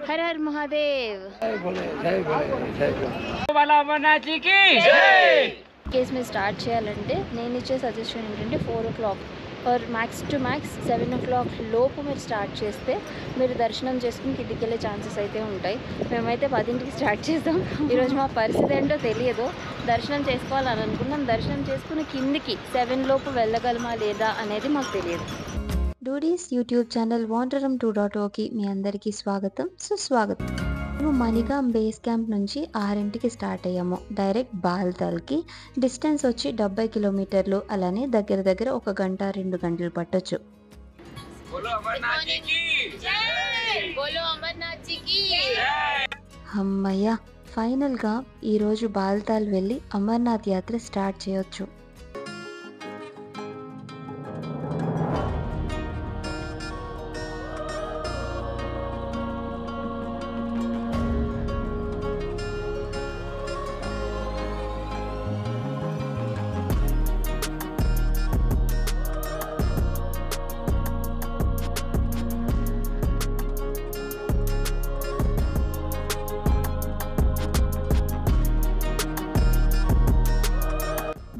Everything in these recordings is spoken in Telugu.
हर हर महादेव। కేస్ మీరు స్టార్ట్ చేయాలంటే నేను ఇచ్చే సజెషన్ ఏంటంటే 4 o'clock are max to max 7 o'clock లోపు మీరు స్టార్ట్ చేస్తే మీరు దర్శనం చేసుకుని కిందికి వెళ్ళే ఛాన్సెస్ అయితే ఉంటాయి. మేమైతే 10ంటికి స్టార్ట్ చేస్తాం. ఈరోజు మా పరిస్థితి ఏంటో తెలియదు. దర్శనం చేసుకోవాలని అనుకున్నాం. దర్శనం చేసుకుని కిందికి 7 లోపు వెళ్ళగలమా లేదా అనేది మాకు తెలియదు. డూడీస్ యూట్యూబ్ ఛానల్ వాండరం 2.0కి మీ అందరికీ స్వాగతం, సుస్వాగతం. మేము మణిగాం బేస్ క్యాంప్ నుంచి 6ంటికి స్టార్ట్ అయ్యాము. డైరెక్ట్ బాల్తాల్కి డిస్టెన్స్ వచ్చి 70 కిలోమీటర్లు. అలానే దగ్గర దగ్గర 1 గంట 2 గంటలు పట్టొచ్చు. అమ్మయ్య, ఫైనల్గా ఈరోజు బాల్తాల్ వెళ్ళి అమర్నాథ్ యాత్ర స్టార్ట్ చేయొచ్చు.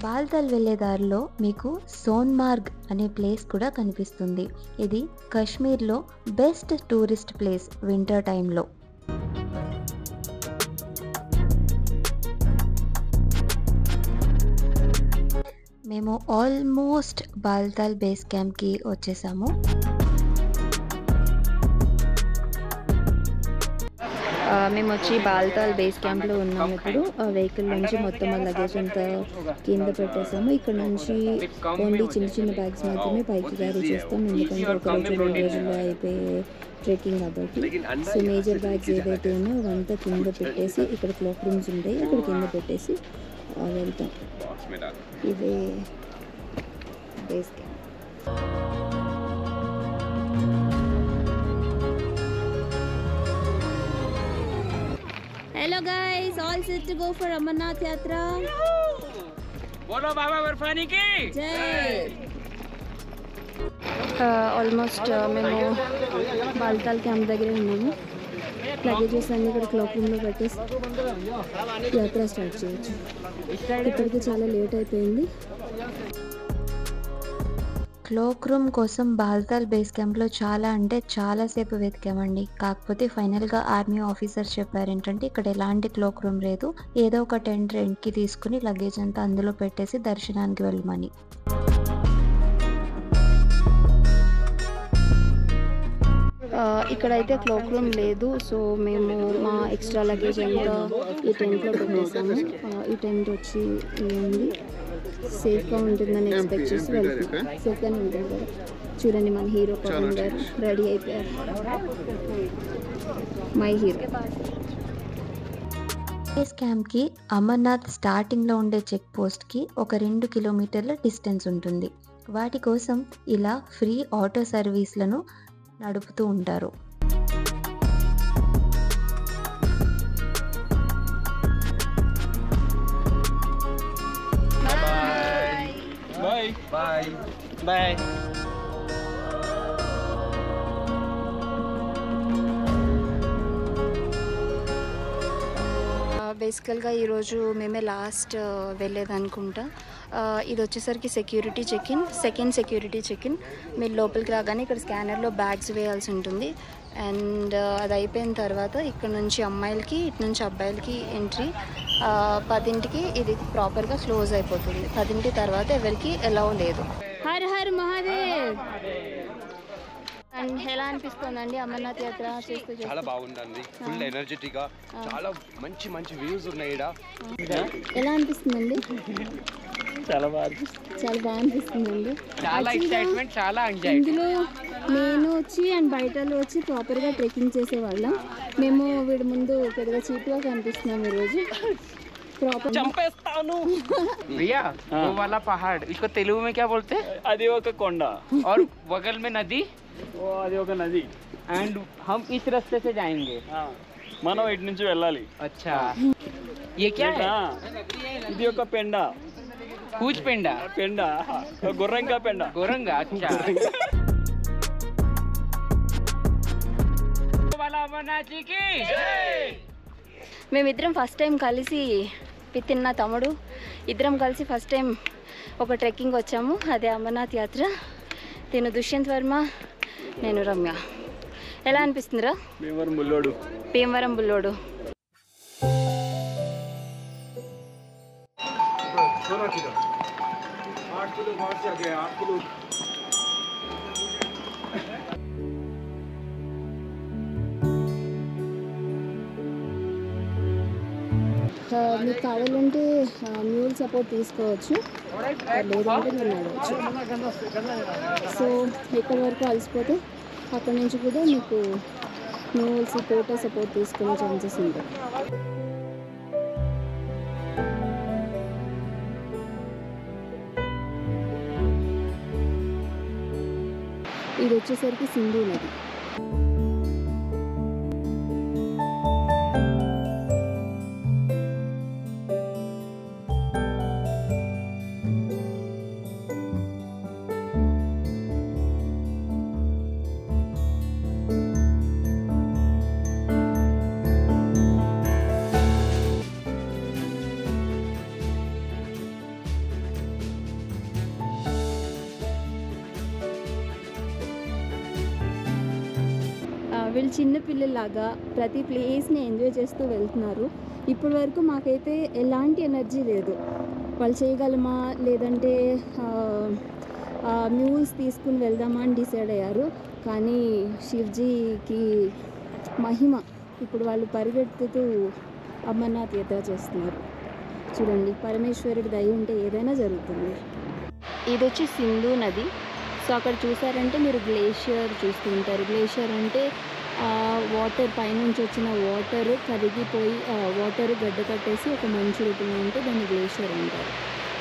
బాల్తాల్ వెళ్ళే దారిలో మీకు సోన్మార్గ్ అనే ప్లేస్ కూడా కనిపిస్తుంది. ఇది కాశ్మీర్లో బెస్ట్ టూరిస్ట్ ప్లేస్ వింటర్ టైంలో. మేము ఆల్మోస్ట్ బాల్తాల్ బేస్ క్యాంప్కి వచ్చేసాము. మేము వచ్చి బాల్తాల్ బేస్ క్యాంప్లో ఉన్నాము. ఇప్పుడు వెహికల్ నుంచి మొత్తం లగేజ్ అంతా కింద పెట్టేసాము. ఇక్కడ నుంచి ఓన్లీ చిన్న చిన్న బ్యాగ్స్ మాత్రమే పైకి క్యారీ చేస్తాం, ఎందుకంటే ఒక రోజు 2 రోజుల్లో అయిపోయే ట్రెక్కింగ్ కాబట్టి. సో మేజర్ బ్యాగ్స్ ఏవైతే ఉన్నాయో అవంతా కింద పెట్టేసి, ఇక్కడ క్లాక్ రూమ్స్ ఉంటాయి అక్కడ కింద పెట్టేసి వెళ్తాం. ఇదే base camp. Hello guys, all set to go for Amarnath Yatra. बोलो बाबा बर्फानी की जय. ఆల్మోస్ట్ మేము బాల్తాల్ క్యాంప్ దగ్గర ఉన్నాము. లగేజెస్ అన్ని ఇక్కడ క్లాక్ రూమ్లో పెట్టేసి యాత్ర స్టార్ట్ చేయొచ్చు. ఇప్పటికీ చాలా లేట్ అయిపోయింది. క్లాక్ రూమ్ కోసం బాల్తాల్ బేస్ క్యాంప్లో చాలాసేపు వెతికామండి. కాకపోతే ఫైనల్గా ఆర్మీ ఆఫీసర్ చెప్పారు ఏంటంటే ఇక్కడ ఎలాంటి క్లాక్ రూమ్ లేదు, ఏదో ఒక టెంట్ రెంట్కి తీసుకుని లగేజ్ అంతా అందులో పెట్టేసి దర్శనానికి వెళ్ళమని. ఇక్కడైతే క్లాక్ రూమ్ లేదు. సో మేము మా ఎక్స్ట్రా లగేజ్ అంతా ఈ టెంట్లో పెట్టేసాము. ఈ టెంట్ వచ్చి ఉంది, సేఫ్గా ఉంటుందని ఎక్స్పెక్ట్ చేసి వెళ్తున్నాం. సేఫ్గానే ఉంటుంది కదా. చూడండి మన హీరో పవన్ గారు రెడీ అయిపోయారు. My hero. బేస్ క్యాంప్కి అమర్నాథ్ స్టార్టింగ్లో ఉండే చెక్ పోస్ట్కి ఒక 2 కిలోమీటర్ల డిస్టెన్స్ ఉంటుంది. వాటి కోసం ఇలా ఫ్రీ ఆటో సర్వీస్లను నడుపుతూ ఉంటారు. Bye bye bye. బేసికల్గా ఈరోజు మేమే లాస్ట్ వెళ్ళేదనుకుంటా. ఇది వచ్చేసరికి security check-in, second security check-in. మీరు లోపలికి రాగానే ఇక్కడ స్కానర్లో బ్యాగ్స్ వేయాల్సి ఉంటుంది. అండ్ అది అయిపోయిన తర్వాత ఇక్కడ నుంచి అమ్మాయిలకి, ఇటు నుంచి అబ్బాయిలకి ఎంట్రీ. 10ంటికి ఇది ప్రాపర్గా క్లోజ్ అయిపోతుంది. 10ంటి తర్వాత ఎవరికి ఎలౌ లేదు. Her her Mahadev. అండ్ ఎలా అనిపిస్తుందండి అమర్నాథ్ యాత్ర చేస్తూ? చాలా బాగుందండి, ఫుల్ ఎనర్జెటిక్గా, చాలా మంచి మంచి వ్యూస్ ఉన్నాయి ఇక్కడ. ఎలా అనిపిస్తుందండి? చాలా బాగా అనిపిస్తుందండి. చాలా ఎక్సైట్మెంట్, చాలా ఎంజాయ్. ఇందులో నేను వచ్చి అండ్ బయటలో వచ్చి ప్రాపర్గా ట్రెక్కింగ్ చేసేవాళ్ళం. మేము వీడి ముందు పెద్దగా చీప్గా కనిపిస్తున్నాం ఈరోజు. చంపేస్తాను. भैया वो वाला पहाड़, इसको तेलुगु में क्या बोलते हैं? అది ఒక కొండ और बगल में नदी, అది ఒక నది. एंड हम इस रास्ते से जाएंगे. మనం ఇటు నుంచి వెళ్ళాలి. अच्छा, ये क्या है? ఇది ఒక పెండ. కూచ్ పెండ. పెండ, గుర్రంగా పెండ. గుర్రంగా. अच्छा. మేమిద్దరం ఫస్ట్ టైం కలిసి తిన్న తమ్ముడు ఇద్దరం కలిసి ఫస్ట్ టైం ఒక ట్రెక్కింగ్ వచ్చాము. అదే అమర్నాథ్ యాత్ర. తిను దుష్యంత్ వర్మ, నేను రమ్య. ఎలా అనిపిస్తుందిరా? భీమవరం బుల్లోడు. మీకు కావాలంటే మ్యూల్ సపోర్ట్ తీసుకోవచ్చు, లేదంటే మీరు నడవచ్చు. సో ఎక్కడి వరకు అలసిపోతే అక్కడి నుంచి కూడా మీకు మ్యూల్స్ సపోర్ట్ తీసుకునే ఛాన్సెస్ ఉంటాయి. ఇది వచ్చేసరికి సింధు నది. వీళ్ళు చిన్న పిల్లలాగా ప్రతి ప్లేస్ని ఎంజాయ్ చేస్తూ వెళ్తున్నారు. ఇప్పటి వరకు మాకైతే ఎలాంటి ఎనర్జీ లేదు. వాళ్ళు చేయగలమా లేదంటే మ్యూల్స్ తీసుకుని వెళ్దామా అని డిసైడ్ అయ్యారు. కానీ శివ్జీకి మహిమ, ఇప్పుడు వాళ్ళు పరిగెత్తుతూ అమర్నాథ్ యాత్ర చేస్తున్నారు. చూడండి, పరమేశ్వరుడి దయ ఉంటే ఏదైనా జరుగుతుంది. ఇది వచ్చి సింధు నది. సో అక్కడ చూసారంటే మీరు గ్లేషియర్ చూస్తూ ఉంటారు. గ్లేషియర్ అంటే వాటర్ పైనుంచి వచ్చిన వాటర్ కరిగిపోయి వాటర్ గడ్డ కట్టేసి ఒక మంచు రూపంలో ఉంటే దాన్ని గ్లేషియర్ అంటారు.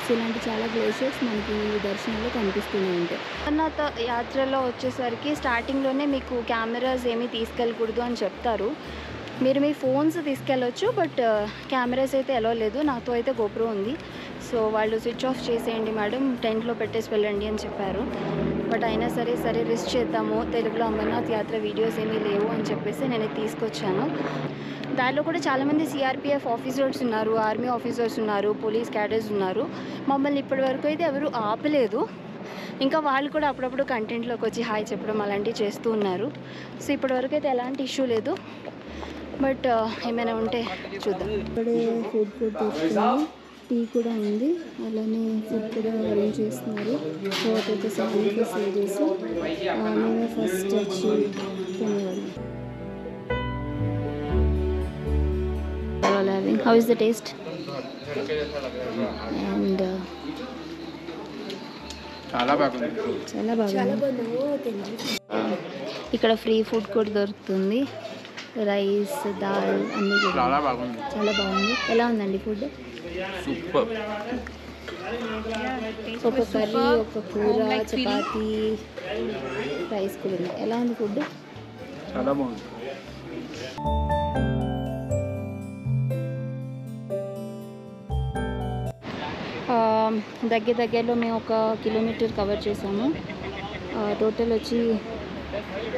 సో ఇలాంటి చాలా గ్లేషియర్స్ మనకి ఈ దర్శనంలో కనిపిస్తూనే ఉంటాయి. అమర్నాథ్ యాత్రలో వచ్చేసరికి స్టార్టింగ్లోనే మీకు కెమెరాస్ ఏమీ తీసుకెళ్ళకూడదు అని చెప్తారు. మీరు మీ ఫోన్స్ తీసుకెళ్ళొచ్చు, బట్ కెమెరాస్ అయితే ఎలా లేదు. నాతో అయితే గోప్రో ఉంది. సో వాళ్ళు స్విచ్ ఆఫ్ చేసేయండి మేడం, టెంట్లో పెట్టేసి వెళ్ళండి అని చెప్పారు. బట్ అయినా సరే రిస్క్ చేద్దాము, తెలుగులో అమర్నాథ్ యాత్ర వీడియోస్ ఏమీ లేవు అని చెప్పేసి నేను తీసుకొచ్చాను. దానిలో కూడా చాలామంది సిఆర్పిఎఫ్ ఆఫీసర్స్ ఉన్నారు, ఆర్మీ ఆఫీసర్స్ ఉన్నారు, పోలీస్ క్యాడర్స్ ఉన్నారు. మమ్మల్ని ఇప్పటి వరకు అయితే ఎవరు ఆపలేదు. ఇంకా వాళ్ళు కూడా అప్పుడప్పుడు కంటెంట్లోకి వచ్చి హాయ్ చెప్పడం అలాంటివి చేస్తూ ఉన్నారు. సో ఇప్పటివరకు అయితే ఎలాంటి ఇష్యూ లేదు. బట్ ఏమైనా ఉంటే చూద్దాం. ఇక్కడే ఫుడ్ దొరుకుతుంది, టీ కూడా ఉంది, అలానే ఫుడ్ కూడా అరేంజ్ చేస్తున్నారు. వాటర్ వచ్చేసి అన్ని ఫెసిలిటీస్. మేము ఫస్ట్ వచ్చి తినేవాళ్ళం. How is the taste? And చాలా బాగుంది. ఇక్కడ ఫ్రీ ఫుడ్ కూడా దొరుకుతుంది. రైస్, దాల్ అన్నీ చాలా బాగుంది. ఎలా ఉందండి ఫుడ్? సూపర్. ఒక కర్రీ, ఒక కూర, చపాతీ, రైస్ కూడా ఉంది. ఎలా ఉంది ఫుడ్? చాలా బాగుంది. దగ్గరలో మేము 1 కిలోమీటర్ కవర్ చేసాము. టోటల్ వచ్చి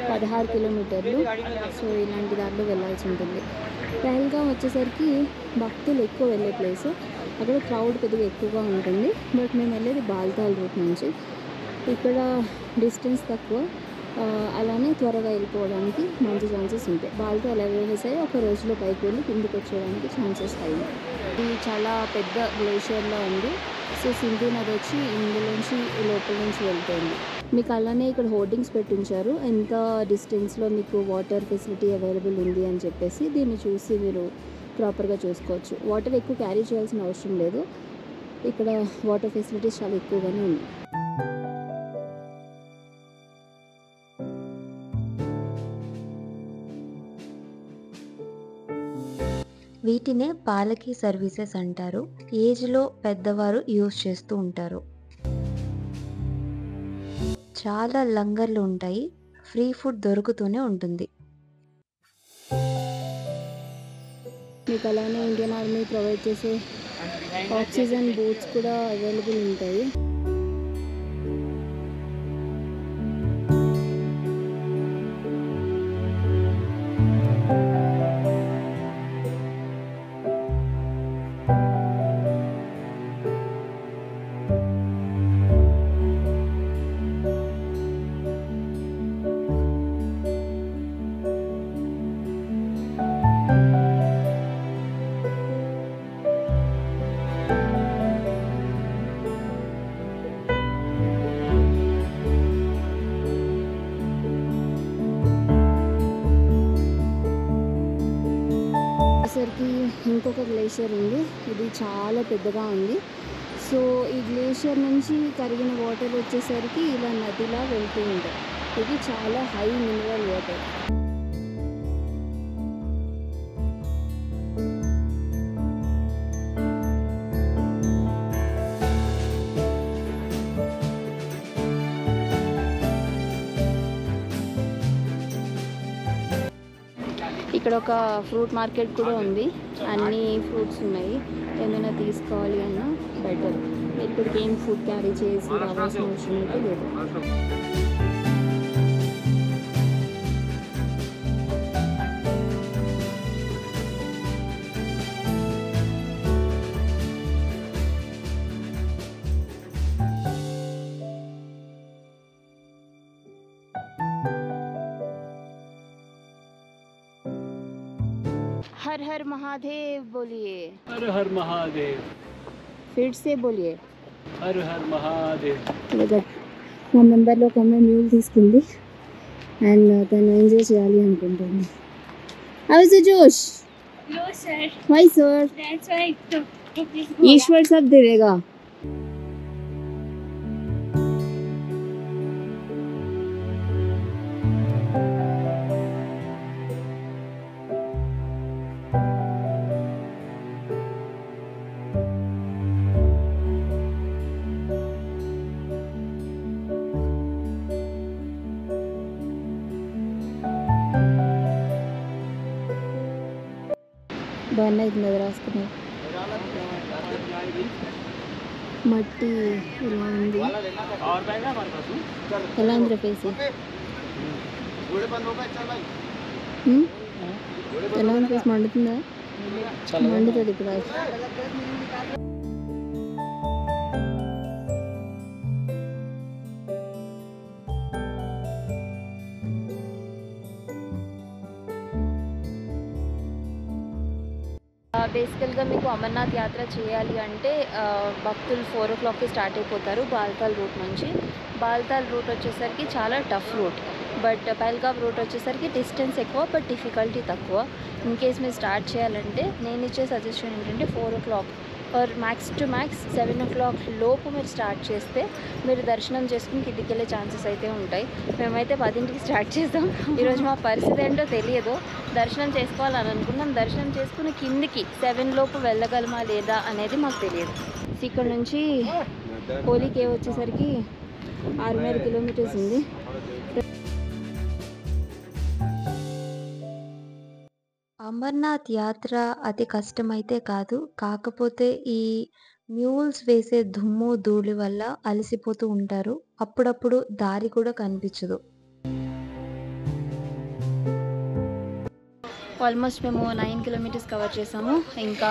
16 కిలోమీటర్లు. సో ఇలాంటి దారిలో వెళ్ళాల్సి ఉంటుంది. పహల్గాం వచ్చేసరికి భక్తులు ఎక్కువ వెళ్ళే ప్లేస్. అక్కడ క్రౌడ్ కొద్దిగా ఎక్కువగా ఉంటుంది. బట్ మేము వెళ్ళేది బాల్తాల్ రూట్ నుంచి. ఇక్కడ డిస్టెన్స్ తక్కువ, అలానే త్వరగా వెళ్ళిపోవడానికి మంచి ఛాన్సెస్ ఉంటాయి. బాల్తాల్ ఎవరైనా సరే ఒక రోజులో పైకి వెళ్ళి కిందికి వచ్చేయడానికి ఛాన్సెస్ హై. ఇది చాలా పెద్ద గ్లేషియర్లో ఉంది. సో సింధు నది వచ్చి ఇందులోంచి లోపల నుంచి వెళ్తుంది. మీకు అలానే ఇక్కడ హోర్డింగ్స్ పెట్టించారు, ఎంత డిస్టెన్స్లో మీకు వాటర్ ఫెసిలిటీ అవైలబుల్ ఉంది అని చెప్పేసి. దీన్ని చూసి మీరు ప్రాపర్గా చూసుకోవచ్చు. వాటర్ ఎక్కువ క్యారీ చేయాల్సిన అవసరం లేదు. ఇక్కడ వాటర్ ఫెసిలిటీస్ చాలా ఎక్కువగానే ఉంది. వీటినే పాలకీ సర్వీసెస్ అంటారు. ఏజ్లో పెద్దవారు యూజ్ చేస్తూ ఉంటారు. చాలా లంగర్లు ఉంటాయి. ఫ్రీ ఫుడ్ దొరుకుతూనే ఉంటుంది. మీకు అలానే ఇండియన్ ఆర్మీ ప్రొవైడ్ చేసే ఆక్సిజన్ బూట్స్ కూడా అవైలబుల్ ఉంటాయి. మనకి ఇంకొక గ్లేషియర్ ఉంది, ఇది చాలా పెద్దగా ఉంది. సో ఈ గ్లేషియర్ నుంచి కరిగిన వాటర్ వచ్చేసరికి ఇలా నదిలా వెళ్తూ ఉంటాయి. ఇది చాలా హై మినరల్ వాటర్. ఇక్కడ ఒక ఫ్రూట్ మార్కెట్ కూడా ఉంది, అన్ని ఫ్రూట్స్ ఉన్నాయి. ఏమైనా తీసుకోవాలి అన్నా బెటర్. ఇక్కడికి ఏం ఫుడ్ క్యారీ చేసి రావాల్సిన అవసరం అయితే లేదు. हर हर महादेव बोलिए. हर हर महादेव. फिर से बोलिए. हर हर महादेव. మా మెంబర్లో ఒక అమ్మాయి మ్యూల్ తీసుకుంది అండ్ తను ఎంజాయ్ చేయాలి అనుకుంటుంది. How is the josh? No sir, why sir? that's why I took this. ईश्वर सब देगा. బాగా ఇది రాసుకున్నాయి. మట్టి ఇలా ఉంది. ఎలా ఉంది ఫేస్? ఎలా ఉంది ఫేస్? మండుతుందా? మండుతుంది ఇప్పుడు. బేసికల్గా మీకు అమర్నాథ్ యాత్ర చేయాలి అంటే భక్తులు 4 o'clockకి స్టార్ట్ అయిపోతారు బాల్తాల్ రూట్ నుంచి. బాల్తాల్ రూట్ వచ్చేసరికి చాలా tough route, but Pahalgam route వచ్చేసరికి డిస్టెన్స్ ఎక్కువ బట్ డిఫికల్టీ తక్కువ. ఇన్ కేస్ మీరు స్టార్ట్ చేయాలంటే నేను ఇచ్చే సజెషన్ ఏంటంటే 4 o'clock are max to max 7 o'clock లోపు మీరు స్టార్ట్ చేస్తే మీరు దర్శనం చేసుకుని కిందికి వెళ్ళే ఛాన్సెస్ అయితే ఉంటాయి. మేమైతే 10ంటికి స్టార్ట్ చేసాం. ఈరోజు మా పరిస్థితి ఏంటో తెలియదు. దర్శనం చేసుకోవాలని అనుకున్నాం, దర్శనం చేసుకుని కిందికి 7 లోపు వెళ్ళగలమా లేదా అనేది మాకు తెలియదు. ఇక్కడ నుంచి హోలీ కేవ్ వచ్చేసరికి 6.5 kilometers ఉంది. అమర్నాథ్ యాత్ర అతి కష్టమైతే కాదు, కాకపోతే ఈ మ్యూల్స్ వేసే దుమ్ము ధూళి వల్ల అలసిపోతూ ఉంటారు. అప్పుడప్పుడు దారి కూడా కనిపించదు. ఆల్మోస్ట్ మేము 9 kilometers కవర్ చేసాము, ఇంకా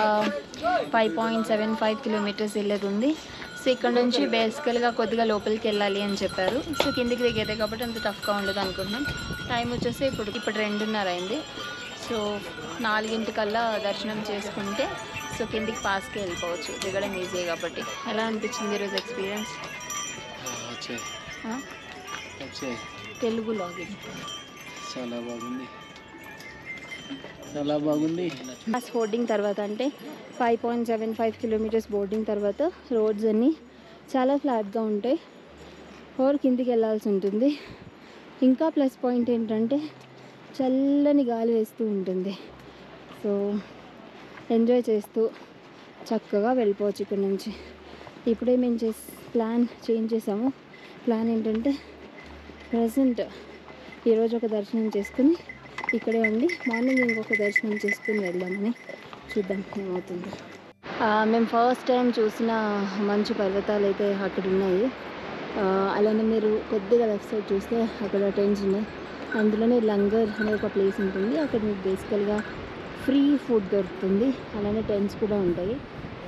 5.75 kilometers వెళ్ళేది ఉంది. సో ఇక్కడ నుంచి బేసికల్గా కొద్దిగా లోపలికి వెళ్ళాలి అని చెప్పారు. సో కిందికి దిగేదే కాబట్టి అంత టఫ్గా ఉండదు అనుకుంటున్నాం. టైం వచ్చేసి ఇప్పుడు 2:30 అయింది. సో 4 దర్శనం చేసుకుంటే సో కిందికి పాస్కి వెళ్ళిపోవచ్చు, దిగడం ఈజీ కాబట్టి. ఎలా అనిపించింది ఈరోజు ఎక్స్పీరియన్స్? తెలుగు లాగిన్ చాలా బాగుంది, చాలా బాగుంది. బోర్డింగ్ తర్వాత అంటే 5.75 kilometers బోర్డింగ్ తర్వాత రోడ్స్ అన్నీ చాలా ఫ్లాట్గా ఉంటాయి. కిందికి వెళ్ళాల్సి ఉంటుంది. ఇంకా ప్లస్ పాయింట్ ఏంటంటే చల్లని గాలి వేస్తూ ఉంటుంది. సో ఎంజాయ్ చేస్తూ చక్కగా వెళ్ళిపోవచ్చు ఇక్కడ నుంచి. ఇప్పుడే మేము ప్లాన్ చేంజ్ చేసాము. ప్లాన్ ఏంటంటే ప్రజెంట్ ఈరోజు ఒక దర్శనం చేసుకుని ఇక్కడే ఉండి మార్నింగ్ ఇంకొక దర్శనం చేసుకుని వెళ్దామని. చూద్దాం ఏమవుతుందో. మేము ఫస్ట్ టైం చూసిన మంచు పర్వతాలు అయితే అక్కడ ఉన్నాయి. అలానే మీరు కొద్దిగా లెఫ్ట్ సైడ్ చూస్తే అక్కడ టెంట్స్ ఉన్నాయి. అందులోనే లంగర్ అనే ఒక ప్లేస్ ఉంటుంది. అక్కడ మీకు బేసికల్గా ఫ్రీ ఫుడ్ దొరుకుతుంది, అలానే టెంట్స్ కూడా ఉంటాయి.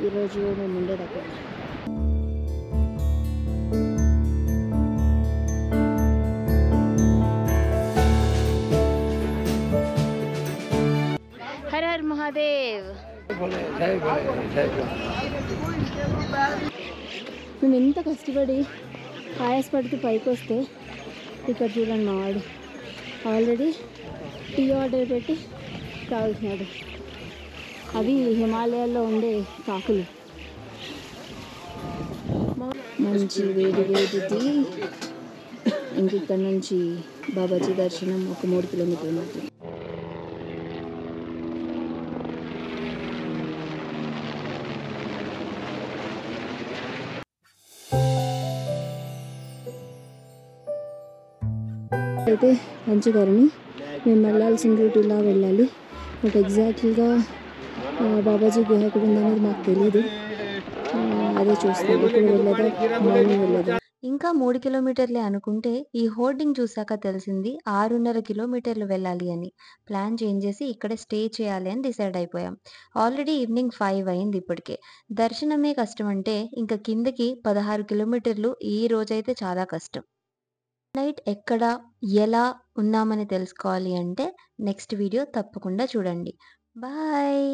ఈరోజు మేము ఉండేది అక్కడ. హర హర్ మహాదేవ్. మేము ఎంత కష్టపడి ఆయాసపడుతూ పైకి వస్తే ఇక్కడ చూడండి మా వాడు ఆల్రెడీ టీ ఆర్డర్ పెట్టి తాగుతున్నాడు. అవి హిమాలయాల్లో ఉండే కాకులు. మంచి వేడి వేడి టీ. ఇంక ఇక్కడ నుంచి బాబాజీ దర్శనం ఒక 3 కిలోమీటర్ల మధ్య. అయితే పంచకరణి మేము వెళ్ళాల్సిన రూట్ ఇలా వెళ్ళాలి. బట్ ఎగ్జాక్ట్లీగా బాబాజీ గుహ ఎక్కడ ఉందనేది మాకు తెలియదు. అదే చూస్తాం ఎప్పుడు వెళ్ళదా, మార్నింగ్ వెళ్ళదా. ఇంకా 3 కిలోమీటర్లే అనుకుంటే ఈ హోర్డింగ్ చూసాక తెలిసింది 6.5 కిలోమీటర్లు వెళ్ళాలి అని. ప్లాన్ చేంజ్ చేసి ఇక్కడే స్టే చేయాలి అని డిసైడ్ అయిపోయాం. ఆల్రెడీ ఈవినింగ్ 5 అయింది ఇప్పటికే. దర్శనమే కష్టం అంటే ఇంకా కిందకి 16 కిలోమీటర్లు ఈ రోజైతే చాలా కష్టం. నైట్ ఎక్కడ ఎలా ఉన్నామని తెలుసుకోవాలి అంటే నెక్స్ట్ వీడియో తప్పకుండా చూడండి. బాయ్.